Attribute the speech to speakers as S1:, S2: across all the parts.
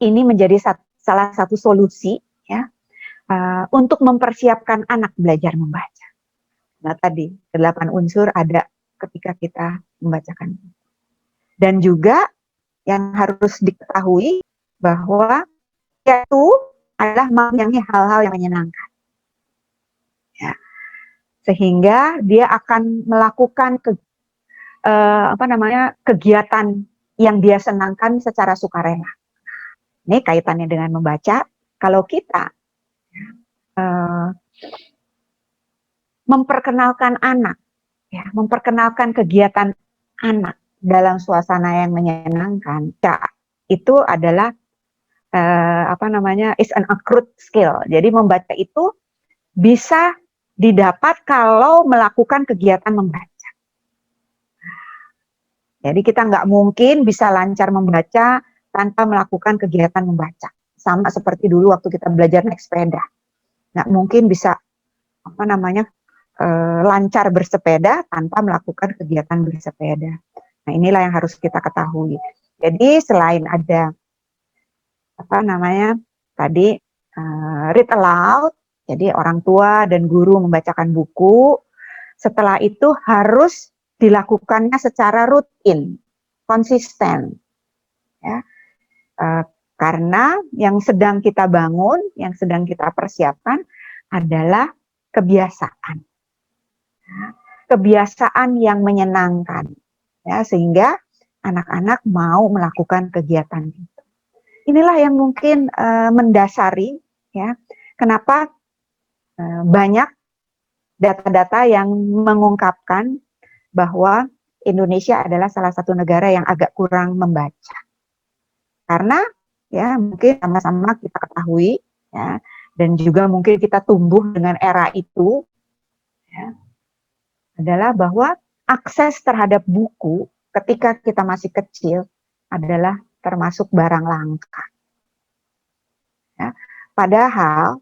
S1: ini menjadi salah satu solusi ya untuk mempersiapkan anak belajar membaca. Nah tadi 8 unsur ada ketika kita membacakan. Dan juga yang harus diketahui bahwa itu adalah menyenangi hal-hal yang menyenangkan. Ya. Sehingga dia akan melakukan kegiatan yang dia senangkan secara sukarela. Ini kaitannya dengan membaca. Kalau kita memperkenalkan anak, ya, memperkenalkan kegiatan anak dalam suasana yang menyenangkan, ya, itu adalah is an accrued skill. Jadi membaca itu bisa didapat kalau melakukan kegiatan membaca. Jadi kita nggak mungkin bisa lancar membaca tanpa melakukan kegiatan membaca. Sama seperti dulu waktu kita belajar naik sepeda. Nggak mungkin bisa lancar bersepeda tanpa melakukan kegiatan bersepeda. Nah inilah yang harus kita ketahui. Jadi selain ada tadi read aloud, jadi orang tua dan guru membacakan buku. Setelah itu harus dilakukannya secara rutin, konsisten, ya. Karena yang sedang kita bangun, yang sedang kita persiapkan adalah kebiasaan, ya. Kebiasaan yang menyenangkan, ya, sehingga anak-anak mau melakukan kegiatan itu. Inilah yang mungkin mendasari, ya, kenapa banyak data-data yang mengungkapkan bahwa Indonesia adalah salah satu negara yang agak kurang membaca. Karena ya mungkin sama-sama kita ketahui, ya, dan juga mungkin kita tumbuh dengan era itu, ya, adalah bahwa akses terhadap buku ketika kita masih kecil adalah termasuk barang langka. Ya. Padahal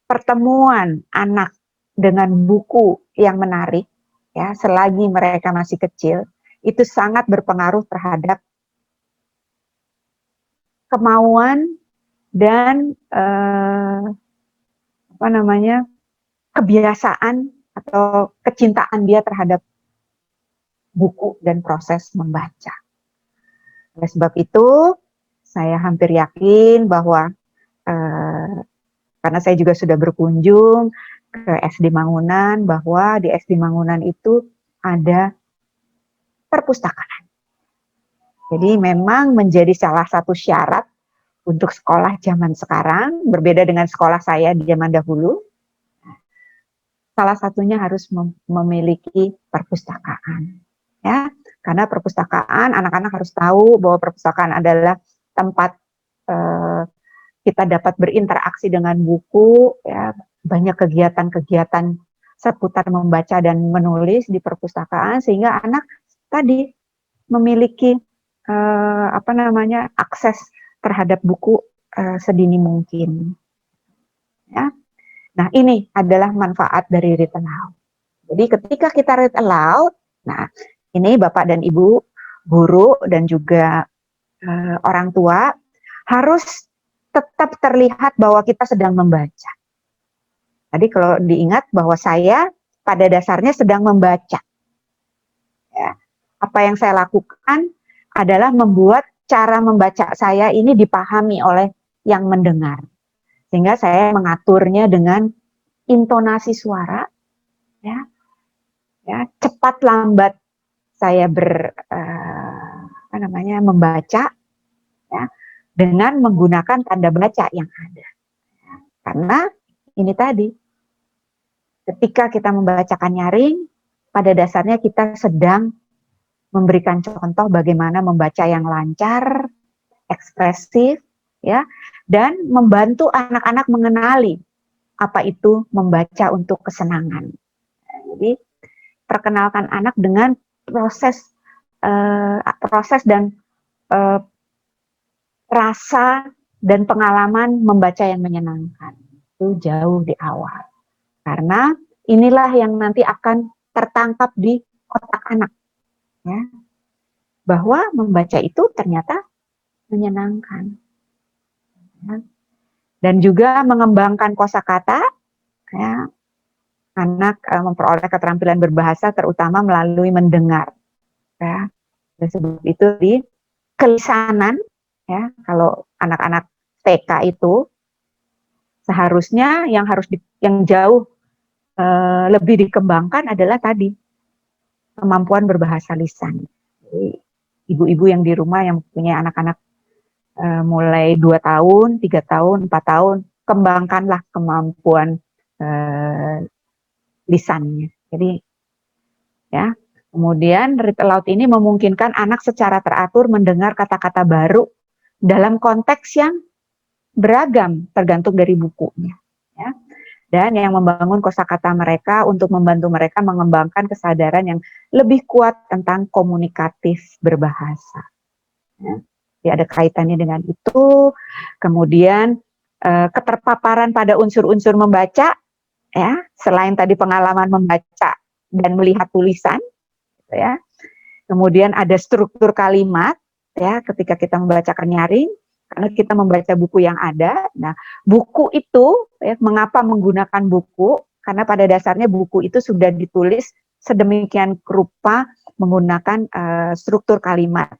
S1: pertemuan anak dengan buku yang menarik, ya, selagi mereka masih kecil, itu sangat berpengaruh terhadap kemauan dan kebiasaan atau kecintaan dia terhadap buku dan proses membaca. Oleh sebab itu, saya hampir yakin bahwa karena saya juga sudah berkunjung ke SD Mangunan, bahwa di SD Mangunan itu ada perpustakaan. Jadi memang menjadi salah satu syarat untuk sekolah zaman sekarang, berbeda dengan sekolah saya di zaman dahulu. Salah satunya harus memiliki perpustakaan, ya, karena perpustakaan, anak-anak harus tahu bahwa perpustakaan adalah tempat kita dapat berinteraksi dengan buku, ya, banyak kegiatan-kegiatan seputar membaca dan menulis di perpustakaan, sehingga anak tadi memiliki akses terhadap buku sedini mungkin, ya. Nah ini adalah manfaat dari read aloud. Jadi ketika kita read aloud, nah ini Bapak dan Ibu, guru dan juga orang tua harus tetap terlihat bahwa kita sedang membaca. Tadi kalau diingat bahwa saya pada dasarnya sedang membaca. Ya. Apa yang saya lakukan adalah membuat cara membaca saya ini dipahami oleh yang mendengar. Sehingga saya mengaturnya dengan intonasi suara, ya, cepat lambat saya membaca, ya, dengan menggunakan tanda baca yang ada. Karena ini tadi, ketika kita membacakan nyaring, pada dasarnya kita sedang memberikan contoh bagaimana membaca yang lancar, ekspresif, ya, dan membantu anak-anak mengenali apa itu membaca untuk kesenangan. Jadi perkenalkan anak dengan proses dan rasa dan pengalaman membaca yang menyenangkan. Itu jauh di awal. Karena inilah yang nanti akan tertangkap di otak anak, ya, bahwa membaca itu ternyata menyenangkan. Ya. Dan juga mengembangkan kosakata, ya. Anak memperoleh keterampilan berbahasa terutama melalui mendengar. Ya. Dan sebab itu di kelisanan, ya, kalau anak-anak TK itu seharusnya yang jauh lebih dikembangkan adalah tadi kemampuan berbahasa lisan. Ibu-ibu yang di rumah yang punya anak-anak mulai 2 tahun, 3 tahun, 4 tahun, kembangkanlah kemampuan lisannya. Jadi ya, kemudian read aloud ini memungkinkan anak secara teratur mendengar kata-kata baru dalam konteks yang beragam tergantung dari bukunya. Ya. Dan yang membangun kosakata mereka untuk membantu mereka mengembangkan kesadaran yang lebih kuat tentang komunikatif berbahasa. Ya. Jadi ada kaitannya dengan itu. Kemudian keterpaparan pada unsur-unsur membaca, ya, selain tadi pengalaman membaca dan melihat tulisan, gitu ya. Kemudian ada struktur kalimat, ya, ketika kita membacakan nyaring, karena kita membaca buku yang ada. Nah, buku itu, ya, mengapa menggunakan buku? Karena pada dasarnya buku itu sudah ditulis sedemikian rupa menggunakan struktur kalimat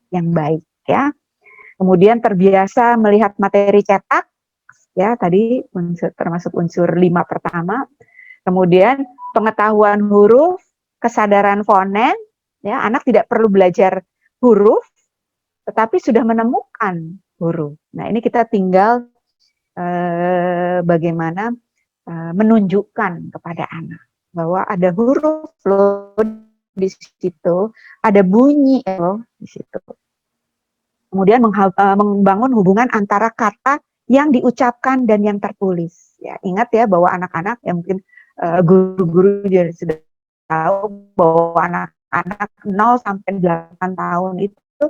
S1: yang baik, ya. Kemudian terbiasa melihat materi cetak, ya, tadi termasuk unsur 5 pertama. Kemudian pengetahuan huruf, kesadaran fonem, ya, anak tidak perlu belajar huruf, tetapi sudah menemukan huruf. Nah, ini kita tinggal bagaimana menunjukkan kepada anak bahwa ada huruf loh di situ, ada bunyi loh di situ. Kemudian membangun hubungan antara kata yang diucapkan dan yang tertulis. Ya, ingat ya bahwa anak-anak yang mungkin guru-guru juga sudah tahu bahwa anak-anak 0 sampai 8 tahun itu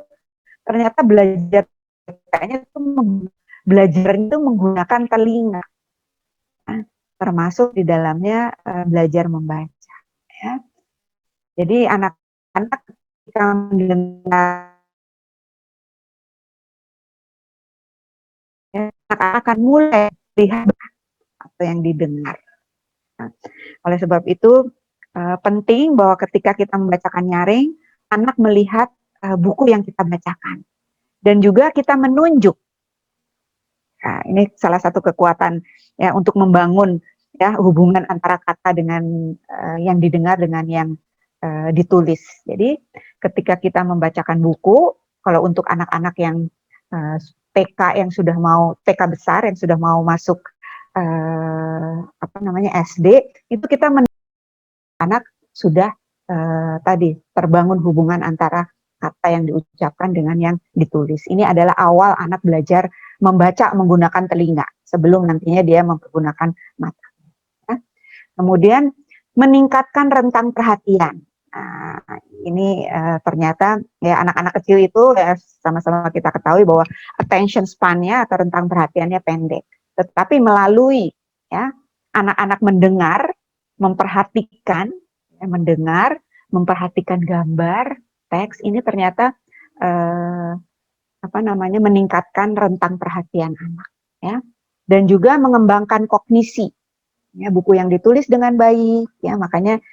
S1: ternyata belajar itu menggunakan telinga, ya, termasuk di dalamnya belajar membaca. Ya. Jadi anak-anak ketika mendengar, ya, akan mulai lihat apa yang didengar. Nah, oleh sebab itu penting bahwa ketika kita membacakan nyaring, anak melihat buku yang kita bacakan dan juga kita menunjuk. Nah, ini salah satu kekuatan, ya, untuk membangun, ya, hubungan antara kata dengan yang didengar dengan yang ditulis. Jadi ketika kita membacakan buku, kalau untuk anak-anak yang TK yang sudah mau TK besar yang sudah mau masuk SD, itu kita anak sudah tadi terbangun hubungan antara kata yang diucapkan dengan yang ditulis. Ini adalah awal anak belajar membaca menggunakan telinga sebelum nantinya dia menggunakan mata. Ya. Kemudian meningkatkan rentang perhatian. Nah, ini ternyata ya anak-anak kecil itu ya, sama-sama kita ketahui bahwa attention span-nya atau rentang perhatiannya pendek. Tetapi melalui, ya, anak-anak mendengar, memperhatikan, ya, memperhatikan gambar, teks, ini ternyata meningkatkan rentang perhatian anak, ya, dan juga mengembangkan kognisi. Ya, buku yang ditulis dengan baik, ya, makanya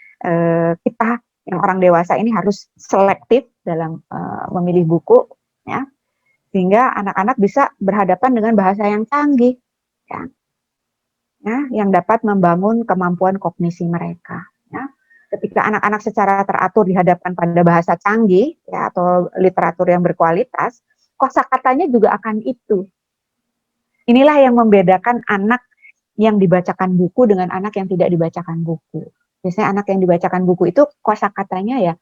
S1: kita yang orang dewasa ini harus selektif dalam memilih buku, ya, sehingga anak-anak bisa berhadapan dengan bahasa yang canggih, ya, yang dapat membangun kemampuan kognisi mereka. Ya. Ketika anak-anak secara teratur dihadapkan pada bahasa canggih, ya, atau literatur yang berkualitas, kosakatanya juga akan itu. Inilah yang membedakan anak yang dibacakan buku dengan anak yang tidak dibacakan buku. Biasanya anak yang dibacakan buku itu kosakatanya ya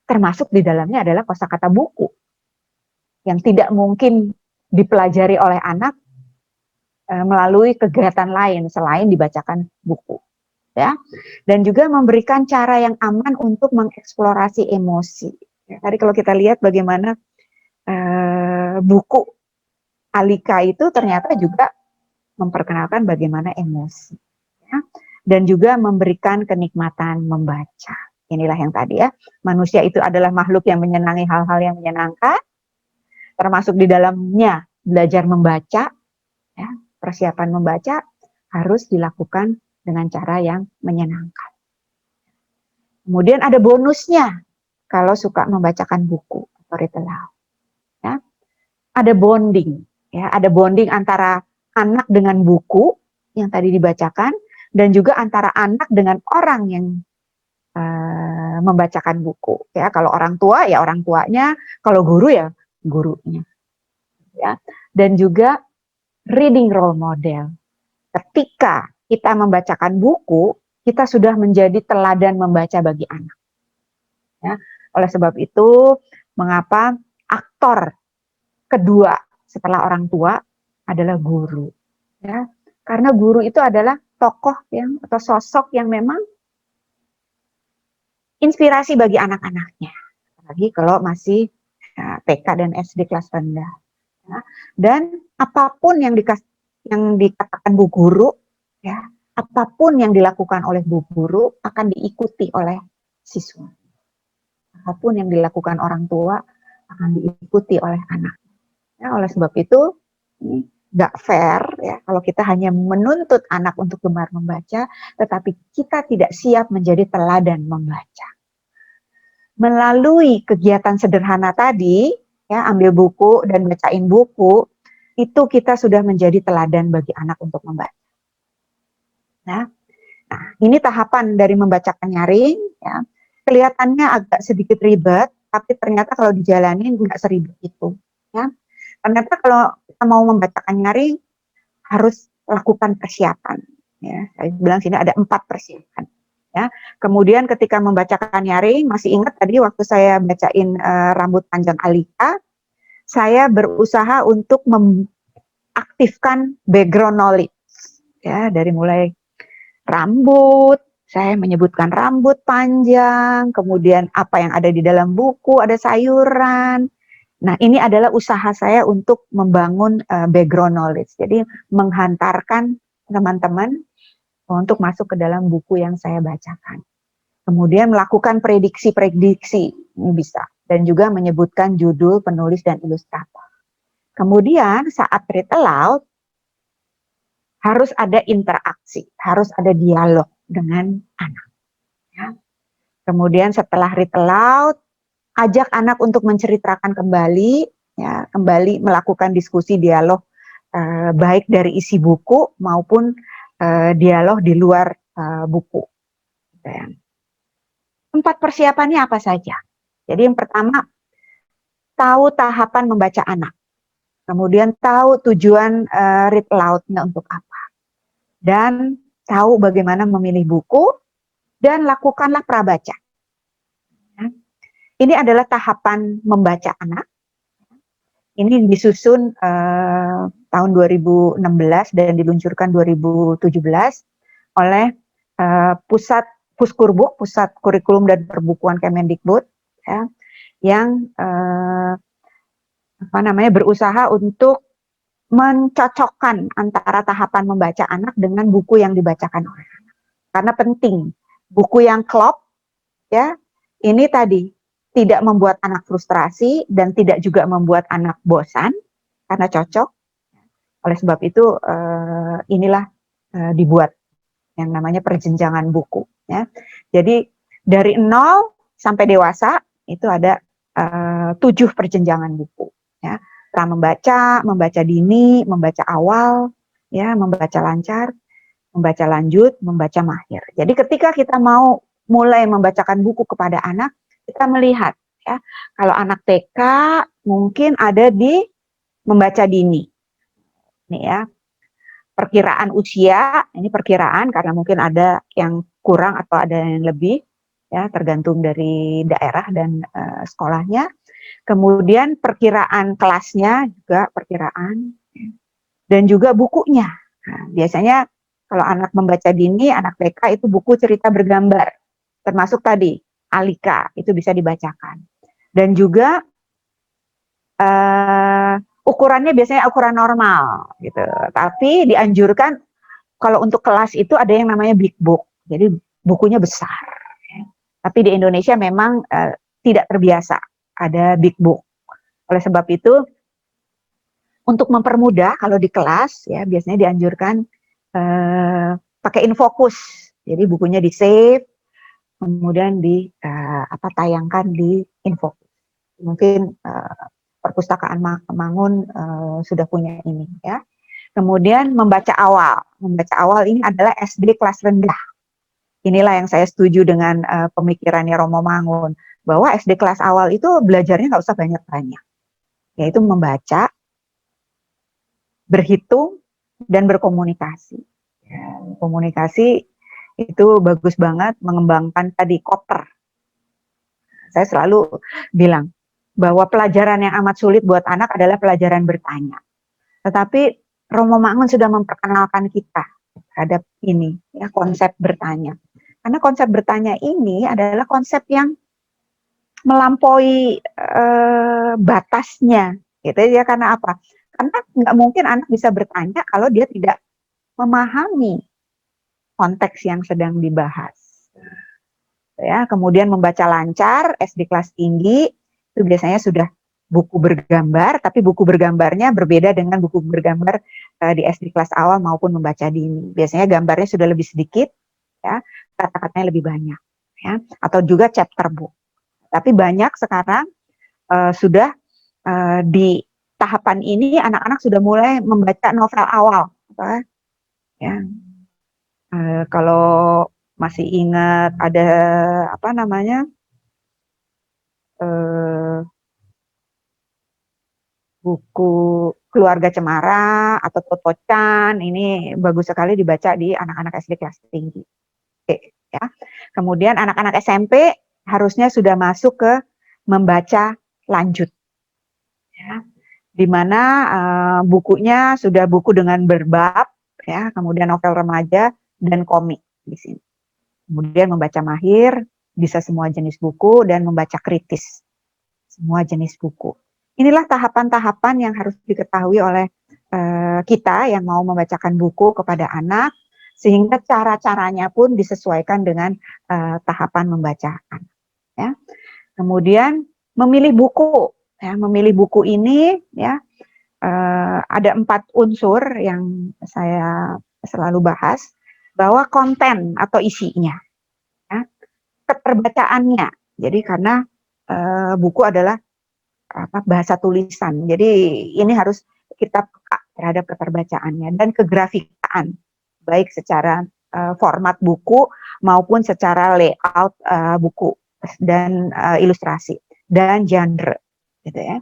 S1: termasuk di dalamnya adalah kosakata buku yang tidak mungkin dipelajari oleh anak melalui kegiatan lain selain dibacakan buku, ya. Dan juga memberikan cara yang aman untuk mengeksplorasi emosi. Ya, tadi kalau kita lihat bagaimana buku Alika itu ternyata juga memperkenalkan bagaimana emosi, ya. Dan juga memberikan kenikmatan membaca. Inilah yang tadi, ya, manusia itu adalah makhluk yang menyenangi hal-hal yang menyenangkan, termasuk di dalamnya belajar membaca, persiapan membaca harus dilakukan dengan cara yang menyenangkan. Kemudian ada bonusnya kalau suka membacakan buku atau read aloud. Ya. Ada bonding, ya, ada bonding antara anak dengan buku yang tadi dibacakan dan juga antara anak dengan orang yang membacakan buku. Ya, kalau orang tua ya orang tuanya, kalau guru ya gurunya. Ya. Dan juga reading role model. Ketika kita membacakan buku, kita sudah menjadi teladan membaca bagi anak. Ya. Oleh sebab itu, mengapa aktor kedua setelah orang tua adalah guru. Ya. Karena guru itu adalah tokoh yang atau sosok yang memang inspirasi bagi anak-anaknya. Apalagi kalau masih TK dan SD kelas rendah. Ya. Dan apapun yang dikatakan bu guru, ya, apapun yang dilakukan oleh bu guru akan diikuti oleh siswa. Apapun yang dilakukan orang tua akan diikuti oleh anak. Ya, oleh sebab itu, ini nggak fair ya kalau kita hanya menuntut anak untuk gemar membaca, tetapi kita tidak siap menjadi teladan membaca. Melalui kegiatan sederhana tadi, ya ambil buku dan bacain buku, itu kita sudah menjadi teladan bagi anak untuk membaca. Nah, ini tahapan dari membacakan nyaring. Ya. Kelihatannya agak sedikit ribet, tapi ternyata kalau dijalanin nggak seribet itu. Ya. Ternyata kalau kita mau membacakan nyaring, harus lakukan persiapan. Ya. Saya bilang sini ada 4 persiapan. Ya. Kemudian ketika membacakan nyaring, masih ingat tadi waktu saya bacain Rambut Panjang Alika, saya berusaha untuk mengaktifkan background knowledge. Ya, dari mulai rambut, saya menyebutkan rambut panjang, kemudian apa yang ada di dalam buku, ada sayuran. Nah, ini adalah usaha saya untuk membangun background knowledge. Jadi, menghantarkan teman-teman untuk masuk ke dalam buku yang saya bacakan. Kemudian melakukan prediksi-prediksi, ini bisa. Dan juga menyebutkan judul, penulis, dan ilustrator. Kemudian saat read aloud, harus ada interaksi, harus ada dialog dengan anak. Ya. Kemudian setelah read aloud, ajak anak untuk menceritakan kembali, ya, kembali melakukan diskusi dialog baik dari isi buku maupun dialog di luar buku. 4 persiapannya apa saja? Jadi yang pertama, tahu tahapan membaca anak. Kemudian tahu tujuan read aloud-nya untuk apa. Dan tahu bagaimana memilih buku, dan lakukanlah prabaca. Ya. Ini adalah tahapan membaca anak. Ini disusun tahun 2016 dan diluncurkan 2017 oleh Puskurbuk, Pusat Kurikulum dan Perbukuan Kemendikbud, ya, yang berusaha untuk mencocokkan antara tahapan membaca anak dengan buku yang dibacakan oleh anak. Karena penting, buku yang klop, ya, ini tadi tidak membuat anak frustrasi dan tidak juga membuat anak bosan karena cocok. Oleh sebab itu inilah dibuat yang namanya perjenjangan buku. Ya. Jadi dari 0 sampai dewasa itu ada 7 perjenjangan buku. Ya. Membaca, membaca dini, membaca awal, ya, membaca lancar, membaca lanjut, membaca mahir. Jadi ketika kita mau mulai membacakan buku kepada anak, kita melihat, ya, kalau anak TK mungkin ada di membaca dini. Nih ya, perkiraan usia, ini perkiraan karena mungkin ada yang kurang atau ada yang lebih, ya, tergantung dari daerah dan sekolahnya. Kemudian perkiraan kelasnya juga perkiraan, dan juga bukunya. Nah, biasanya kalau anak membaca dini, anak TK itu buku cerita bergambar, termasuk tadi Alika itu bisa dibacakan. Dan juga ukurannya biasanya ukuran normal, gitu. Tapi dianjurkan kalau untuk kelas itu ada yang namanya big book, jadi bukunya besar. Tapi di Indonesia memang tidak terbiasa ada big book. Oleh sebab itu Untuk mempermudah kalau di kelas ya biasanya dianjurkan pakai infocus. Jadi bukunya di save, kemudian tayangkan di infocus. Mungkin perpustakaan Mangun sudah punya ini ya. Kemudian membaca awal. Membaca awal ini adalah SD kelas rendah. Inilah yang saya setuju dengan pemikirannya Romo Mangun, bahwa SD kelas awal itu belajarnya nggak usah banyak-banyak, yaitu membaca, berhitung, dan berkomunikasi. Ya, komunikasi itu bagus banget, mengembangkan tadi koper. Saya selalu bilang bahwa pelajaran yang amat sulit buat anak adalah pelajaran bertanya. Tetapi Romo Mangun sudah memperkenalkan kita terhadap ini, ya, konsep bertanya. Karena konsep bertanya ini adalah konsep yang melampaui batasnya, gitu ya. Karena apa? Karena nggak mungkin anak bisa bertanya kalau dia tidak memahami konteks yang sedang dibahas. Ya, kemudian membaca lancar, SD kelas tinggi, itu biasanya sudah buku bergambar, tapi buku bergambarnya berbeda dengan buku bergambar di SD kelas awal maupun membaca dini. Biasanya gambarnya sudah lebih sedikit, ya, kata-katanya lebih banyak, ya, atau juga chapter book. Tapi banyak sekarang sudah di tahapan ini anak-anak sudah mulai membaca novel awal, ya. Kalau masih ingat ada apa namanya buku Keluarga Cemara atau Totocan, ini bagus sekali dibaca di anak-anak SD kelas tinggi. Ya. Kemudian anak-anak SMP harusnya sudah masuk ke membaca lanjut, ya, di mana bukunya sudah buku dengan berbab, ya, kemudian novel remaja dan komik di sini. Kemudian membaca mahir, bisa semua jenis buku, dan membaca kritis, semua jenis buku. Inilah tahapan-tahapan yang harus diketahui oleh kita yang mau membacakan buku kepada anak, sehingga cara-caranya pun disesuaikan dengan tahapan membaca anak. Ya. Kemudian memilih buku, ya, memilih buku ini, ya, ada 4 unsur yang saya selalu bahas, bahwa konten atau isinya, ya, keterbacaannya. Jadi karena buku adalah bahasa tulisan, jadi ini harus kita peka terhadap keterbacaannya, dan kegrafikaan, baik secara format buku maupun secara layout buku dan ilustrasi dan genre, gitu ya.